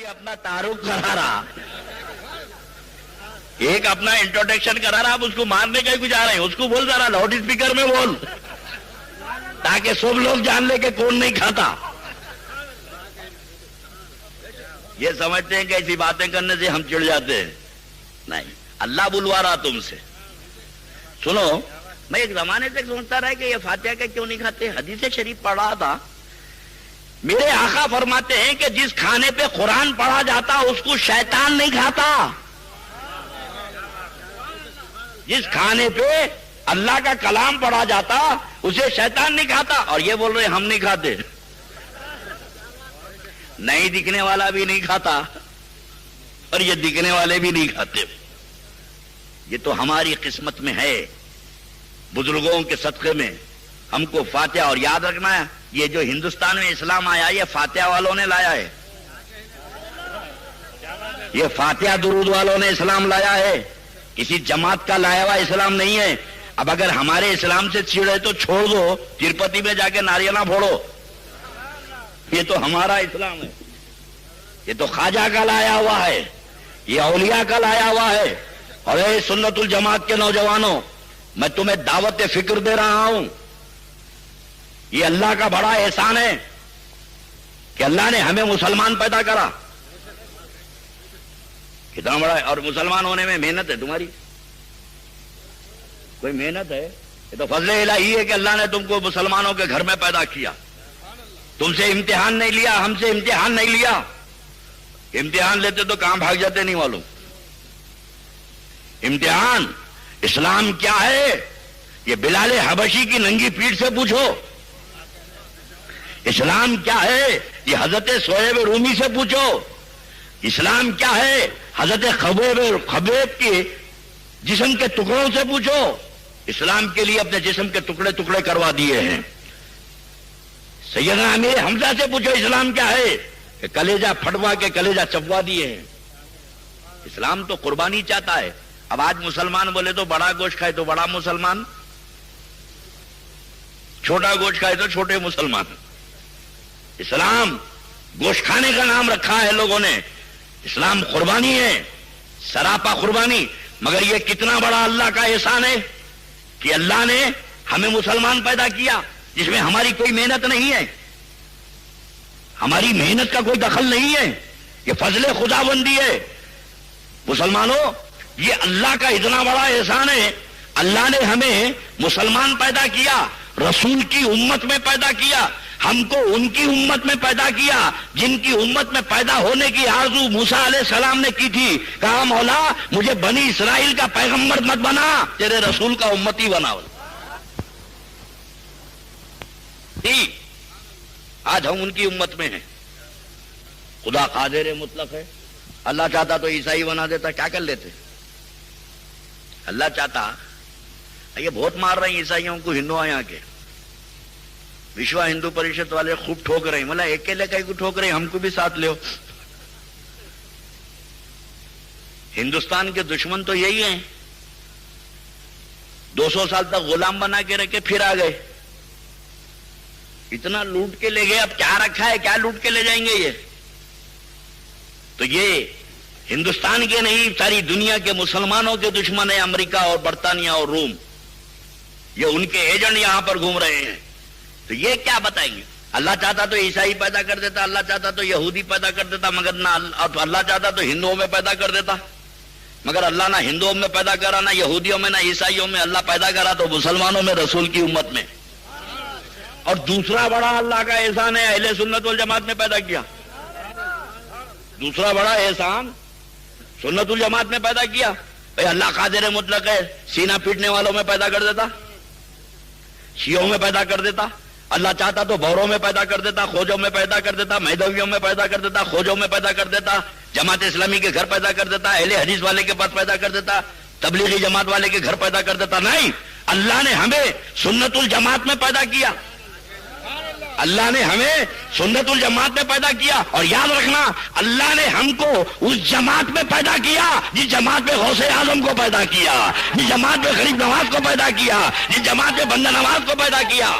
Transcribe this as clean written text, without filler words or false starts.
اپنا تعارف کرا رہا, ایک اپنا انٹروڈکشن کرا رہا, آپ اس کو مارنے کا ہی کچھ آ رہے ہیں, اس کو بول ذرا لاؤڈ اسپیکر میں بول تاکہ سب لوگ جان لے کہ کون نہیں کھاتا. یہ سمجھتے ہیں کہ ایسی باتیں کرنے سے ہم چڑ جاتے ہیں. نہیں, اللہ بلوا رہا تم سے. سنو, میں ایک زمانے سے سوچتا رہا کہ یہ فاتحہ کا کیوں نہیں کھاتے. حدیث شریف پڑھ رہا تھا, میرے آقا فرماتے ہیں کہ جس کھانے پہ قرآن پڑھا جاتا اس کو شیطان نہیں کھاتا. جس کھانے پہ اللہ کا کلام پڑھا جاتا اسے شیطان نہیں کھاتا. اور یہ بول رہے ہم نہیں کھاتے. نہیں دکھنے والا بھی نہیں کھاتا اور یہ دکھنے والے بھی نہیں کھاتے. یہ تو ہماری قسمت میں ہے. بزرگوں کے صدقے میں ہم کو فاتحہ, اور یاد رکھنا ہے یہ جو ہندوستان میں اسلام آیا یہ فاتحہ والوں نے لایا ہے. یہ فاتحہ درود والوں نے اسلام لایا ہے, کسی جماعت کا لایا ہوا اسلام نہیں ہے. اب اگر ہمارے اسلام سے چڑے تو چھوڑ دو, تروپتی میں جا کے ناریل پھوڑو. یہ تو ہمارا اسلام ہے, یہ تو خواجہ کا لایا ہوا ہے, یہ اولیاء کا لایا ہوا ہے. اور اے سنت الجماعت کے نوجوانوں, میں تمہیں دعوت فکر دے رہا ہوں. یہ اللہ کا بڑا احسان ہے کہ اللہ نے ہمیں مسلمان پیدا کرا. کتنا بڑا ہے. اور مسلمان ہونے میں محنت ہے تمہاری, کوئی محنت ہے. یہ تو فضل الہی ہے کہ اللہ نے تم کو مسلمانوں کے گھر میں پیدا کیا. تم سے امتحان نہیں لیا, ہم سے امتحان نہیں لیا. امتحان لیتے تو کہاں بھاگ جاتے نہیں معلوم. امتحان اسلام کیا ہے یہ بلال حبشی کی ننگی پیٹھ سے پوچھو. اسلام کیا ہے یہ حضرت صہیب رومی سے پوچھو. اسلام کیا ہے حضرت خبیب کے جسم کے ٹکڑوں سے پوچھو. اسلام کے لیے اپنے جسم کے ٹکڑے ٹکڑے کروا دیے ہیں. سیدنا امیر حمزہ سے پوچھو اسلام کیا ہے کہ کلیجہ پھٹوا کے کلیجہ چبوا دیے ہیں. اسلام تو قربانی چاہتا ہے. اب آج مسلمان بولے تو بڑا گوشت کھائے تو بڑا مسلمان, چھوٹا گوشت کھائے تو چھوٹے مسلمان. اسلام گوشت کھانے کا نام رکھا ہے لوگوں نے. اسلام قربانی ہے, سراپا قربانی. مگر یہ کتنا بڑا اللہ کا احسان ہے کہ اللہ نے ہمیں مسلمان پیدا کیا جس میں ہماری کوئی محنت نہیں ہے, ہماری محنت کا کوئی دخل نہیں ہے. یہ فضل خداوندی ہے. مسلمانوں, یہ اللہ کا اتنا بڑا احسان ہے. اللہ نے ہمیں مسلمان پیدا کیا, رسول کی امت میں پیدا کیا. ہم کو ان کی امت میں پیدا کیا جن کی امت میں پیدا ہونے کی آرزو موسیٰ علیہ السلام نے کی تھی. کہا مولا مجھے بنی اسرائیل کا پیغمبر مت بنا, تیرے رسول کا امتی بنا. آج ہم ان کی امت میں ہیں. خدا قادر مطلق ہے. اللہ چاہتا تو عیسائی بنا دیتا, کیا کر لیتے. اللہ چاہتا, یہ بہت مار رہے ہیں عیسائیوں کو ہندو یہاں کے. وشوا ہندو پریشد والے خوب ٹھوک رہے ہیں. مطلب اکیلے کہیں کو ٹھوک رہے ہیں, ہم کو بھی ساتھ لو. ہندوستان کے دشمن تو یہی ہیں. 200 سال تک غلام بنا کے رکھے, پھر آ گئے, اتنا لوٹ کے لے گئے. اب کیا رکھا ہے, کیا لوٹ کے لے جائیں گے. یہ تو یہ ہندوستان کے نہیں, ساری دنیا کے مسلمانوں کے دشمن ہیں. امریکہ اور برطانیہ اور روم, یہ ان کے ایجنٹ یہاں پر گھوم رہے ہیں. تو یہ کیا بتائیں گے. اللہ چاہتا تو عیسائی پیدا کر دیتا, اللہ چاہتا تو یہودی پیدا کر دیتا, مگر نہ اللہ چاہتا تو ہندوؤں میں پیدا کر دیتا. مگر اللہ نہ ہندوؤں میں پیدا کرا, نہ یہودیوں میں, نہ عیسائیوں میں. اللہ پیدا کرا تو مسلمانوں میں, رسول کی امت میں. اور دوسرا بڑا اللہ کا احسان ہے, اہل سنت والجماعت میں پیدا کیا. دوسرا بڑا احسان سنت الجماعت میں پیدا کیا. بھائی اللہ قادر مطلق ہے, سینہ پیٹنے والوں میں پیدا کر دیتا, شیعوں میں پیدا کر دیتا. اللہ چاہتا تو بوروں میں پیدا کر دیتا, خوجوں میں پیدا کر دیتا, میدویوں میں پیدا کر دیتا, خوجوں میں پیدا کر دیتا, جماعت اسلامی کے گھر پیدا کر دیتا, اہل حدیث والے کے پاس پیدا کر دیتا, تبلیغی جماعت والے کے گھر پیدا کر دیتا. نہیں, اللہ نے ہمیں سنت الجماعت میں پیدا کیا. اللہ نے ہمیں سنت الجماعت میں پیدا کیا. اور یاد رکھنا, اللہ نے ہم کو اس جماعت میں پیدا کیا جس جماعت میں غوث اعظم کو پیدا کیا, جس جماعت میں غریب نواز کو پیدا کیا, جس جماعت میں بندہ نواز کو پیدا کیا.